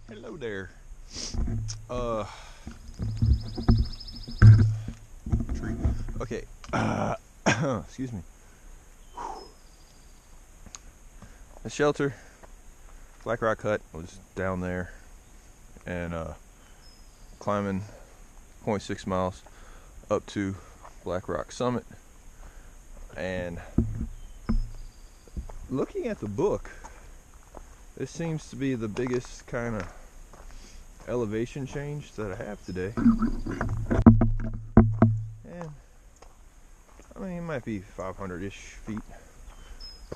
Hello there. Tree. Okay. Excuse me. The shelter, Blackrock Hut, was down there and climbing 0.6 miles up to Blackrock Summit. And looking at the book, this seems to be the biggest kind of elevation change that I have today. And I mean, it might be 500-ish feet.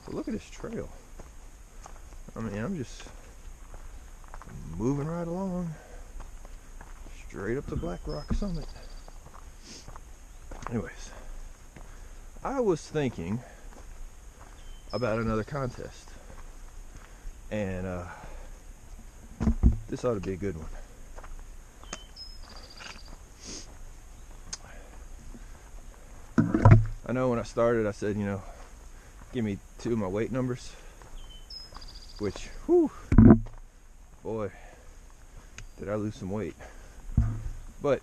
But look at this trail. I mean, I'm just moving right along, straight up to Blackrock Summit. Anyways, I was thinking about another contest, and this ought to be a good one. I know when I started, I said, you know, give me 2 of my weight numbers, which, whew, boy, did I lose some weight. But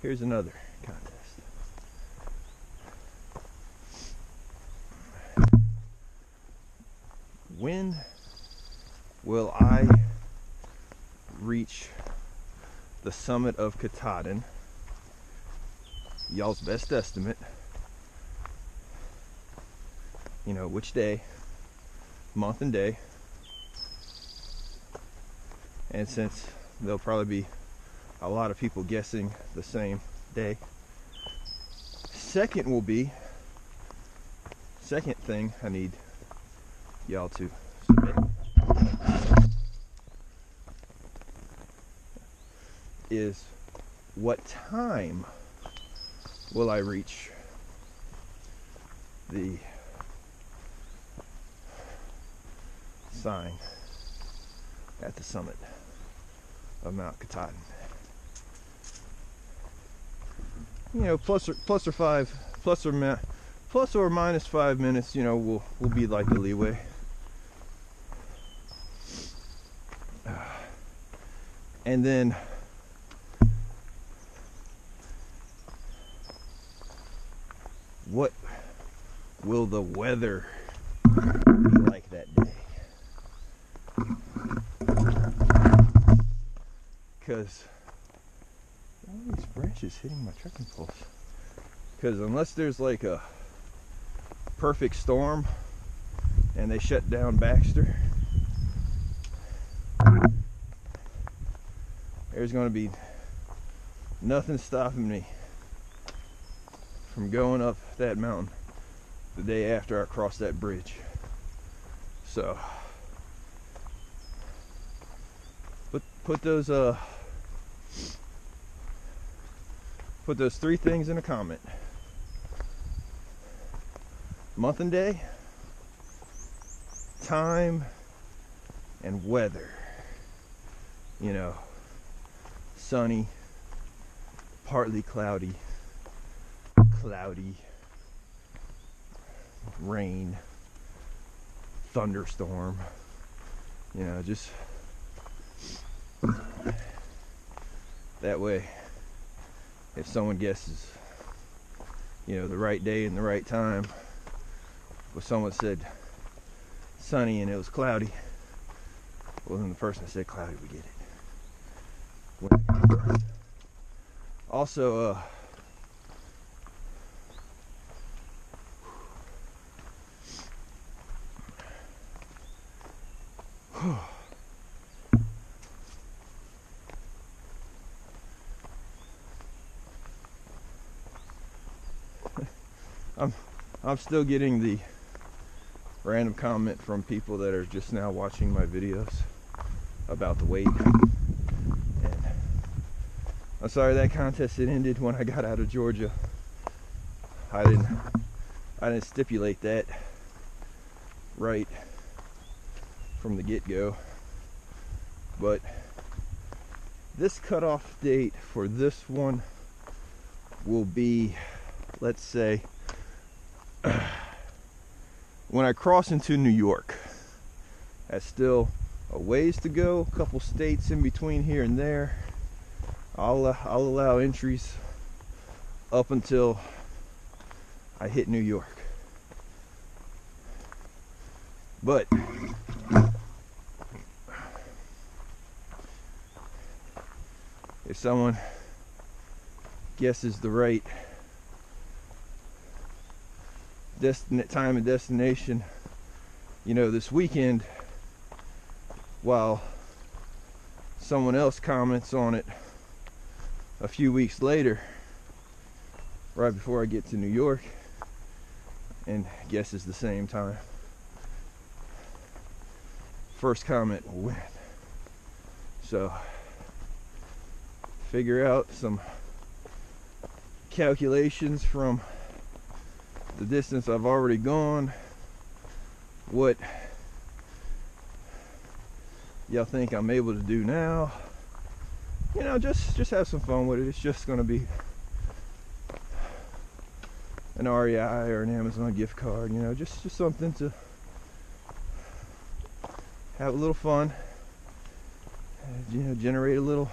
here's another contest. When will I reach the summit of Katahdin? Y'all's best estimate. You know, which day, month and day. And since there'll probably be a lot of people guessing the same day. Second thing I need y'all to submit is what time will I reach the sign at the summit of Mount Katahdin. You know, plus or minus 5 minutes, you know, will be like the leeway. And then what will the weather be like that day? Because all these branches hitting my trekking poles. Because unless there's like a perfect storm and they shut down Baxter, there's going to be nothing stopping me from going up that mountain the day after I cross that bridge. So put those 3 things in a comment: month and day, time, and weather. You know, sunny, partly cloudy, rain, thunderstorm. You know, just that way, if someone guesses, you know, the right day and the right time, if someone said sunny and it was cloudy, well, then the person that said cloudy would get it. Also, I'm still getting the random comment from people that are just now watching my videos about the weight. And I'm sorry that contest it ended when I got out of Georgia. I didn't stipulate that right from the get-go. But this cutoff date for this one will be, let's say, when I cross into New York. That's still a ways to go, a couple states in between here and there. I'll allow entries up until I hit New York. But if someone guesses the right time and destination, you know, this weekend, while someone else comments on it a few weeks later, right before I get to New York, and guesses the same time, first comment will win. So figure out some calculations from the distance I've already gone, what y'all think I'm able to do now. You know, just have some fun with it. It's just gonna be an REI or an Amazon gift card, you know, just something to have a little fun, you know, generate a little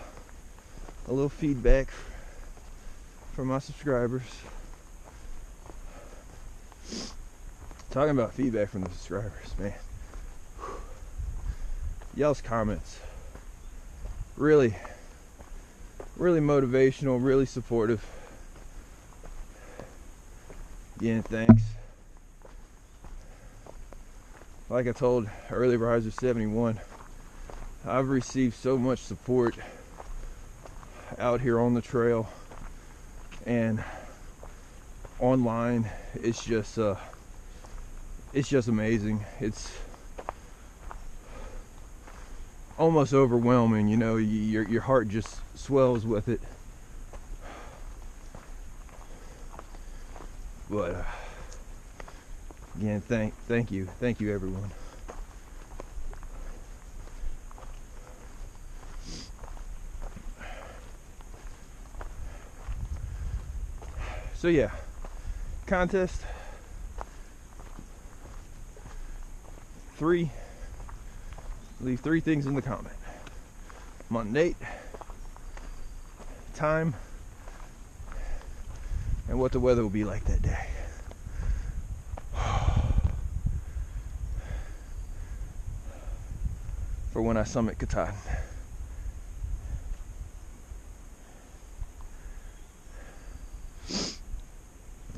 feedback from my subscribers. Talking about feedback from the subscribers, man, y'all's comments really motivational, really supportive. Again, thanks. Like I told Early Riser 71, I've received so much support out here on the trail and online. It's just amazing. It's almost overwhelming, you know. Your heart just swells with it. But again, thank you everyone. So yeah, contest 3. Leave 3 things in the comment: month and date, time, and what the weather will be like that day. For when I summit Katahdin.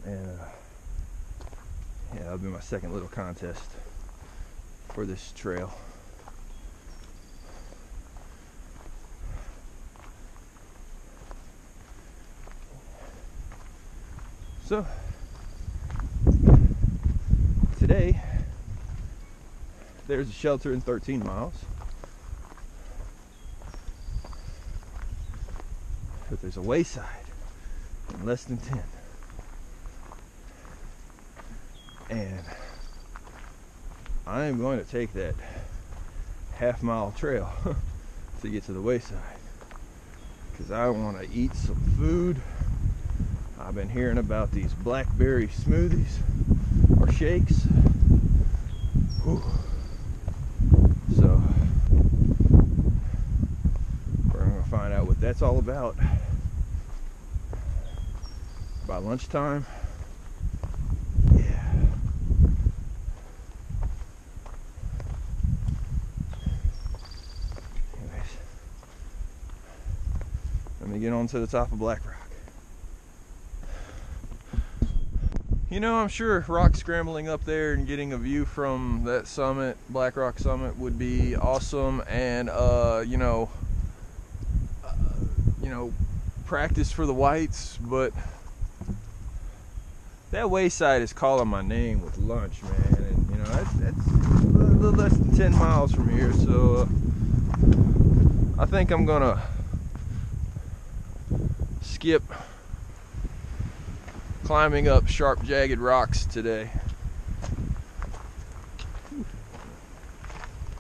And yeah, that'll be my second little contest for this trail. So today there's a shelter in 13 miles, but there's a wayside in less than 10. And I am going to take that half-mile trail to get to the wayside, because I want to eat some food. I've been hearing about these blackberry smoothies or shakes. Whew. So we're going to find out what that's all about by lunchtime. Yeah. Anyways, let me get on to the top of Blackrock. You know, I'm sure rock scrambling up there and getting a view from that summit, Blackrock summit, would be awesome, and you know, practice for the whites. But that wayside is calling my name with lunch, man, and you know, that's a little less than 10 miles from here. So I think I'm gonna skip climbing up sharp, jagged rocks today,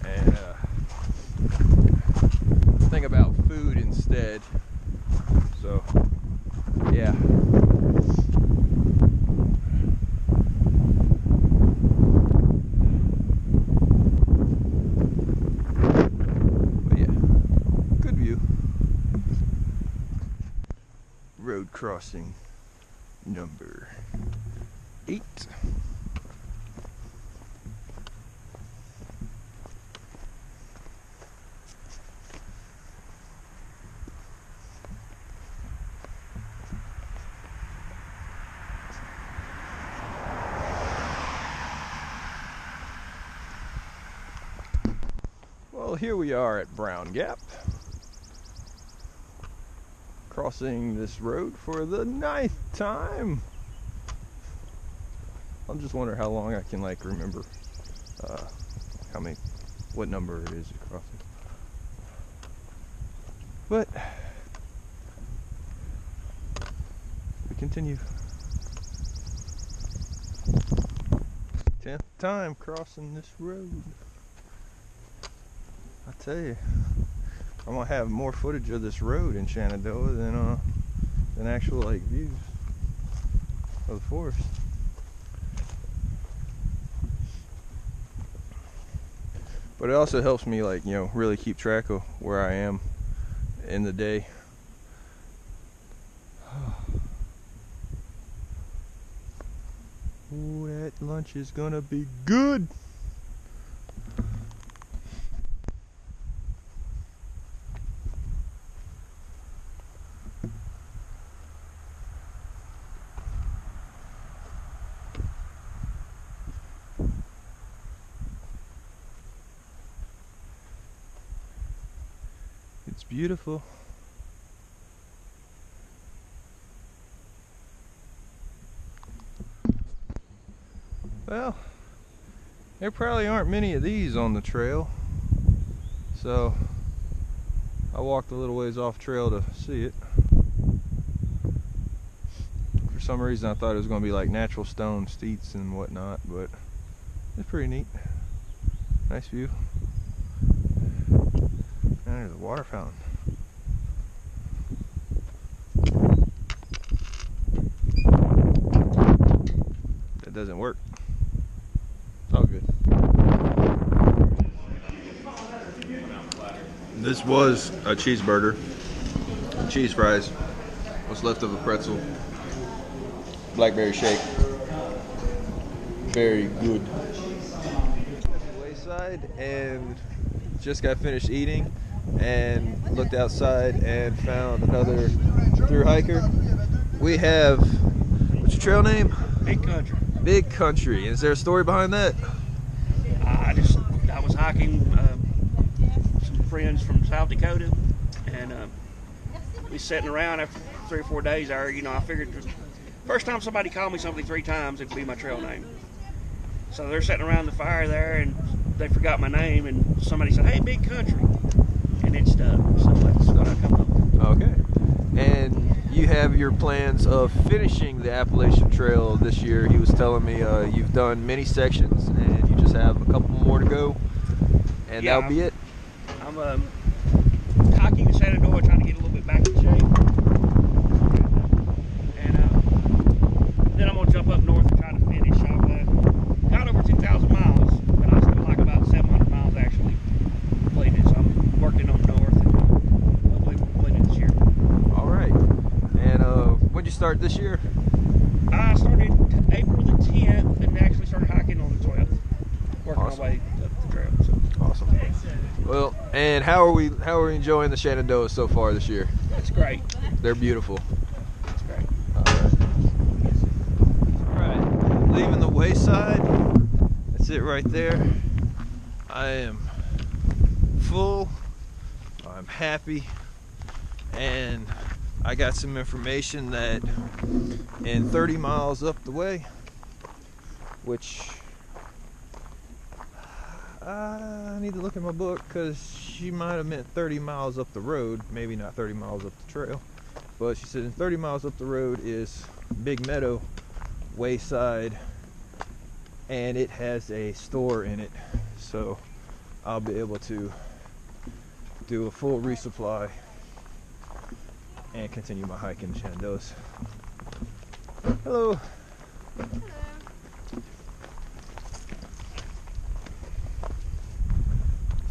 and think about food instead. So yeah. crossing number 8. Well, here we are at Brown Gap, crossing this road for the 9th time. I'm just wondering how long I can like remember what number it is across it. But we continue. 10th time crossing this road. I tell you, I'm gonna have more footage of this road in Shenandoah than actual like views of the forest. But it also helps me like, you know, really keep track of where I am in the day. Ooh, that lunch is gonna be good. It's beautiful. Well, there probably aren't many of these on the trail, so I walked a little ways off trail to see it. For some reason I thought it was going to be like natural stone steets and whatnot, but it's pretty neat. Nice view. And there's a water fountain. That doesn't work. Oh, good. This was a cheeseburger, cheese fries, what's left of a pretzel, blackberry shake. Very good. Wayside, and just got finished eating and looked outside and found another through hiker. We have, what's your trail name? Big Country. Big Country. Is there a story behind that? I was hiking some friends from South Dakota, and we sitting around after 3 or 4 days there. You know, I figured first time somebody called me something 3 times, it'd be my trail name. So they're sitting around the fire there, and they forgot my name, and somebody said, "Hey, Big Country," and it stuck. So that's what I come up with. Okay. And you have your plans of finishing the Appalachian Trail this year. He was telling me you've done many sections and you just have a couple more to go, and yeah, that'll be it. I'm hiking to Shenandoah, trying to get a little bit back in shape, and then I'm gonna jump up north and try to finish. I've got over 2,000 miles, but I still like about 700 miles actually completed. So I'm working on north, and hopefully we'll complete it this year. All right. And when'd you start this year? I started April the 10th and actually started hiking on the 12th, working Awesome. my way up the trail. So. Awesome. Well, and how are we enjoying the Shenandoah so far this year? It's great. They're beautiful. It's great. All right. Leaving the wayside. That's it right there. I am full. I'm happy. And I got some information that in 30 miles up the way, which I need to look at my book because she might have meant 30 miles up the road, maybe not 30 miles up the trail, but she said in 30 miles up the road is Big Meadow Wayside, and it has a store in it, so I'll be able to do a full resupply and continue my hike in the Shenandoahs. Hello. Hello.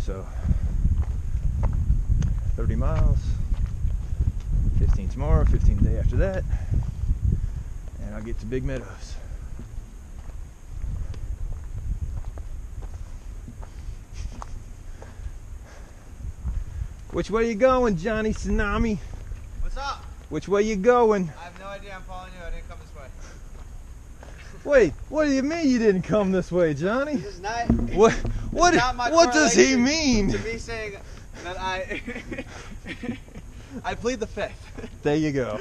So 30 miles, 15 tomorrow, 15th day after that, and I'll get to Big Meadows. Which way you going, Johnny Tsunami? What's up? Which way you going? I have no idea. I'm following you. I didn't come this way. Wait, what do you mean you didn't come this way, Johnny? This is not. What does he mean? To me saying that I I plead the fifth. There you go.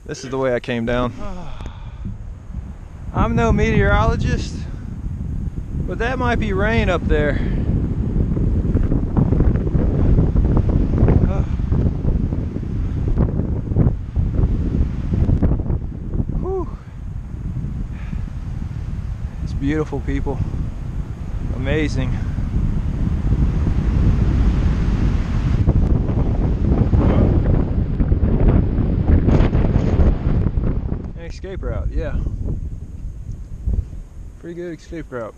This is the way I came down. I'm no meteorologist, but that might be rain up there. It's beautiful, people. Amazing. Escape route, yeah. Pretty good escape route.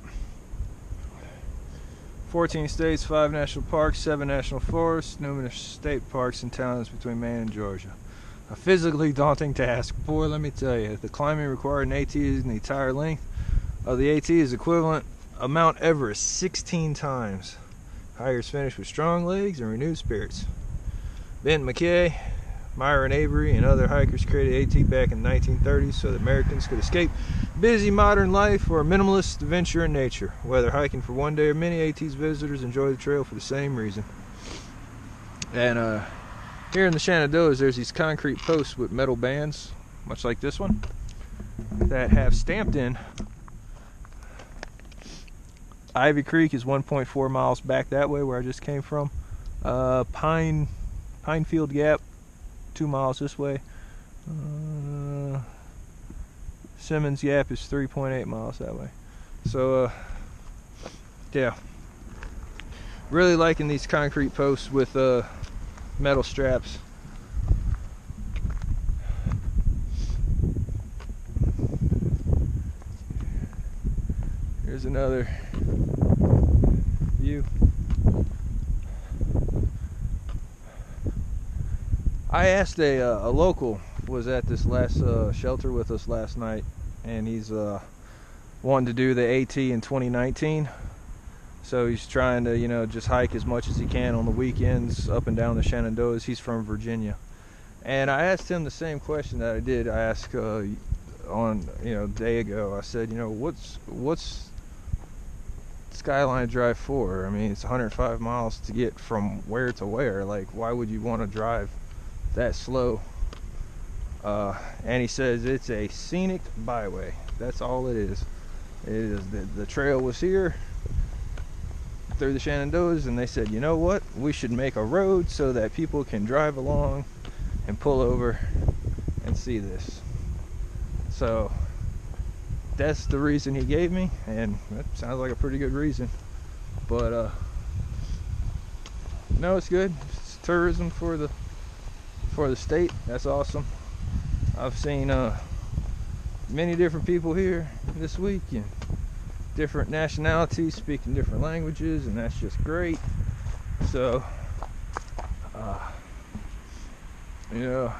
14 states, 5 national parks, 7 national forests, numerous state parks and towns between Maine and Georgia. A physically daunting task. Boy, let me tell you, the climbing required in AT is the entire length of the AT is equivalent of Mount Everest 16 times. Hikers finished with strong legs and renewed spirits. Ben McKay, Myron Avery, and other hikers created AT back in the 1930s so that Americans could escape busy modern life for a minimalist adventure in nature. Whether hiking for one day or many, AT's visitors enjoy the trail for the same reason. And here in the Shenandoahs, there's these concrete posts with metal bands, much like this one, that have stamped in. Ivy Creek is 1.4 miles back that way where I just came from. Pinefield Gap, 2 miles this way. Simmons Gap is 3.8 miles that way. So yeah, really liking these concrete posts with metal straps. Here's another view. I asked a local was at this last shelter with us last night, and he's wanting to do the AT in 2019. So he's trying to, you know, just hike as much as he can on the weekends up and down the Shenandoahs. He's from Virginia, and I asked him the same question that I did. I asked on, you know, a day ago. I said, you know, what's Skyline Drive for? I mean, it's 105 miles to get from where to where. Like, why would you want to drive that slow? And he says it's a scenic byway. That's all it is. It is the trail was here through the Shenandoahs, and they said, you know what, we should make a road so that people can drive along and pull over and see this. So that's the reason he gave me, and that sounds like a pretty good reason. But no, it's good. It's tourism for the state. That's awesome. I've seen many different people here this week, and different nationalities speaking different languages, and that's just great. So you know,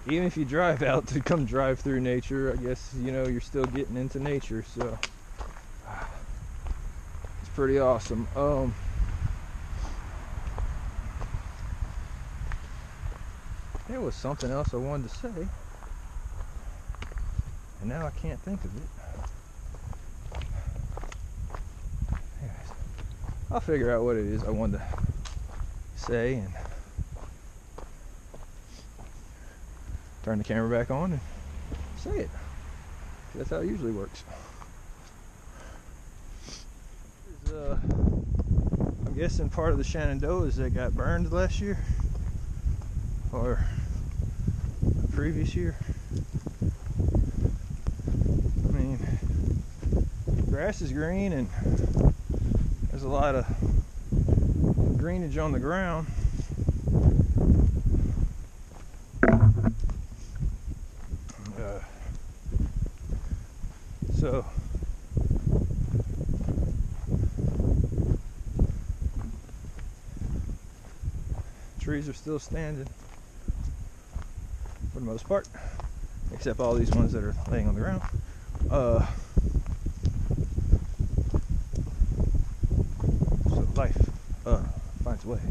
even if you drive out to come drive through nature, I guess, you know, you're still getting into nature. So it's pretty awesome. There was something else I wanted to say, and now I can't think of it. Anyways, I'll figure out what it is I wanted to say and turn the camera back on and say it. That's how it usually works. I'm guessing part of the Shenandoahs that got burned last year or the previous year. I mean, grass is green and there's a lot of greenage on the ground. So trees are still standing for the most part, except all these ones that are laying on the ground. So life finds a way.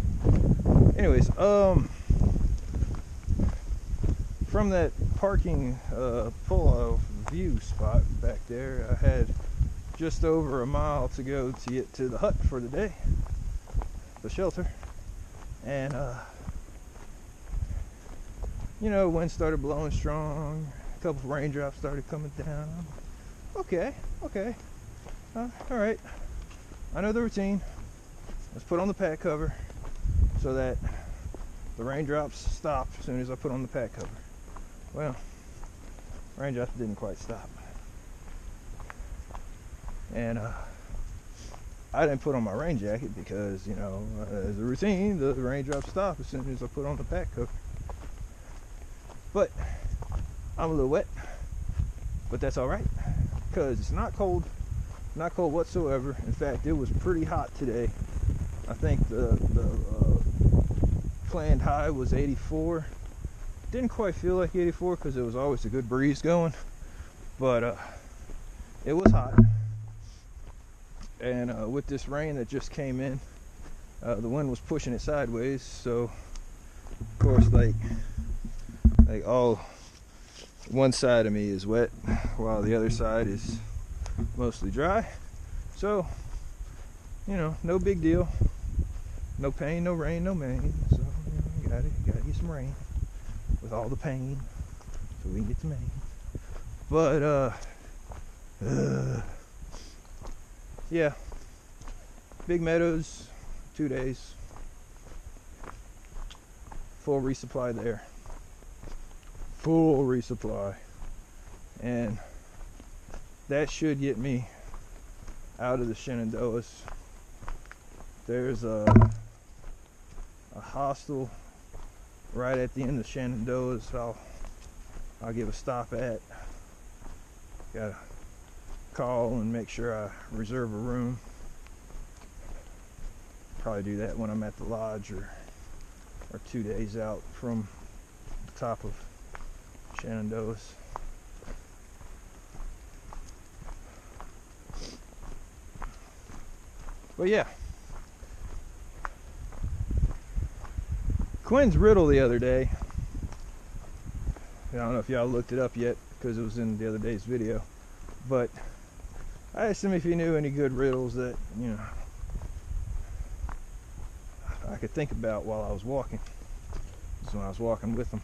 Anyways, from that parking pull-off view spot back there, I had just over a mile to go to get to the hut for the day, the shelter. And you know, wind started blowing strong, a couple of raindrops started coming down. Okay, all right, I know the routine. Let's put on the pack cover so that the raindrops stop as soon as I put on the pack cover. Well, raindrops didn't quite stop. And I didn't put on my rain jacket because, you know, as a routine, the raindrops stop as soon as I put on the pack cover. But I'm a little wet, but that's all right because it's not cold whatsoever. In fact, it was pretty hot today. I think the planned high was 84. Didn't quite feel like 84 because there was always a good breeze going, but it was hot. And with this rain that just came in, the wind was pushing it sideways, so of course like all one side of me is wet while the other side is mostly dry. So, you know, no big deal. No pain, no rain, no main. So, you know, you gotta get some rain with all the pain so we can get to Maine. But yeah, Big Meadows, 2 days, full resupply there, full resupply, and that should get me out of the Shenandoahs. There's a hostel right at the end of Shenandoahs I'll give a stop at. Gotta call and make sure I reserve a room. Probably do that when I'm at the lodge or 2 days out from the top of Shenandoahs. But yeah, Quinn's riddle the other day, I don't know if y'all looked it up yet because it was in the other day's video, but I asked him if he knew any good riddles that, you know, I could think about while I was walking. This is when I was walking with him.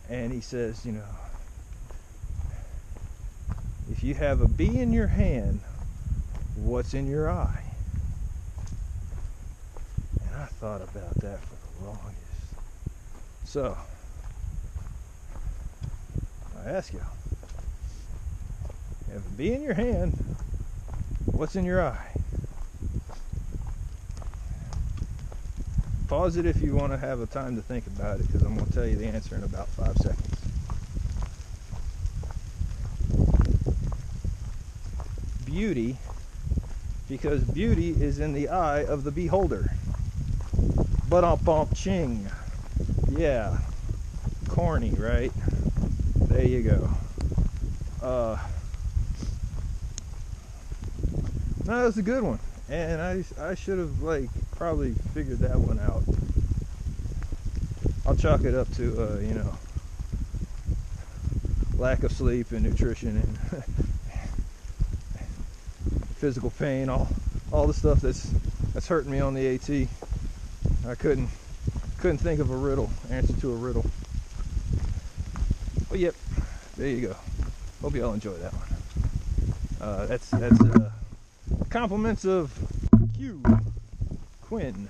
And he says, you know, if you have a bee in your hand, what's in your eye? And I thought about that for the longest. So, I ask y'all, you have a bee in your hand, what's in your eye? Pause it if you want to have a time to think about it, because I'm going to tell you the answer in about 5 seconds. Beauty, because beauty is in the eye of the beholder. Ba-dum-bum-ching. Yeah, corny, right? There you go. No, that was a good one, and I should have probably figured that one out. I'll chalk it up to you know, lack of sleep and nutrition and physical pain, all the stuff that's hurting me on the AT. I couldn't think of a answer to a riddle. But yep, there you go. Hope y'all enjoy that one. That's compliments of Q Quinn.